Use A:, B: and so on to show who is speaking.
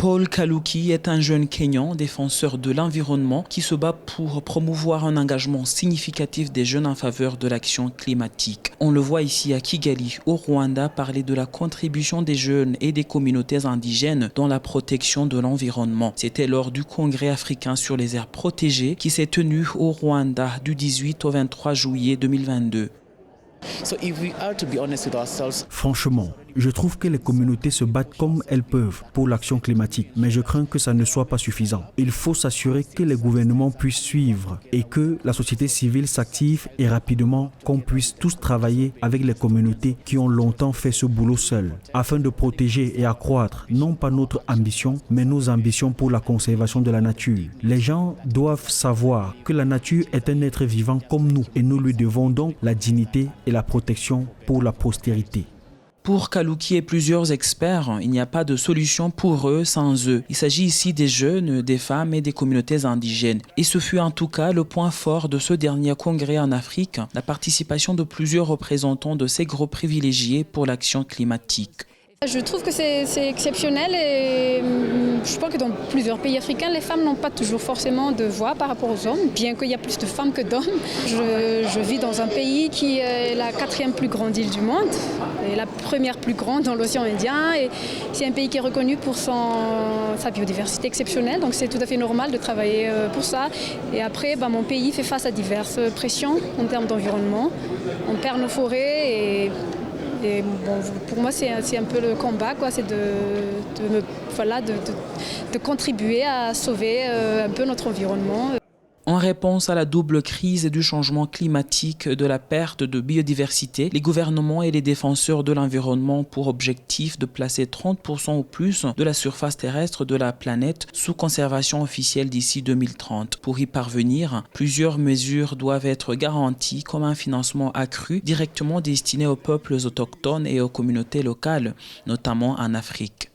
A: Paul Kaluki est un jeune Kenyan défenseur de l'environnement qui se bat pour promouvoir un engagement significatif des jeunes en faveur de l'action climatique. On le voit ici à Kigali, au Rwanda, parler de la contribution des jeunes et des communautés indigènes dans la protection de l'environnement. C'était lors du Congrès africain sur les aires protégées qui s'est tenu au Rwanda du 18 au 23 juillet 2022.
B: Franchement, je trouve que les communautés se battent comme elles peuvent pour l'action climatique, mais je crains que ça ne soit pas suffisant. Il faut s'assurer que les gouvernements puissent suivre et que la société civile s'active et rapidement qu'on puisse tous travailler avec les communautés qui ont longtemps fait ce boulot seuls, afin de protéger et accroître non pas notre ambition, mais nos ambitions pour la conservation de la nature. Les gens doivent savoir que la nature est un être vivant comme nous et nous lui devons donc la dignité et la protection pour la postérité.
A: Pour Kaluki et plusieurs experts, il n'y a pas de solution pour eux sans eux. Il s'agit ici des jeunes, des femmes et des communautés indigènes. Et ce fut en tout cas le point fort de ce dernier congrès en Afrique, la participation de plusieurs représentants de ces groupes privilégiés pour l'action climatique.
C: Je trouve que c'est exceptionnel et je pense que dans plusieurs pays africains, les femmes n'ont pas toujours forcément de voix par rapport aux hommes, bien qu'il y a plus de femmes que d'hommes. Je vis dans un pays qui est la 4e plus grande île du monde et la première plus grande dans l'océan Indien. Et c'est un pays qui est reconnu pour sa biodiversité exceptionnelle, donc c'est tout à fait normal de travailler pour ça. Et après, mon pays fait face à diverses pressions en termes d'environnement. On perd nos forêts et bon, pour moi, c'est un peu le combat, c'est de contribuer à sauver un peu notre environnement.
A: En réponse à la double crise du changement climatique, de la perte de biodiversité, les gouvernements et les défenseurs de l'environnement ont pour objectif de placer 30% ou plus de la surface terrestre de la planète sous conservation officielle d'ici 2030. Pour y parvenir, plusieurs mesures doivent être garanties comme un financement accru directement destiné aux peuples autochtones et aux communautés locales, notamment en Afrique.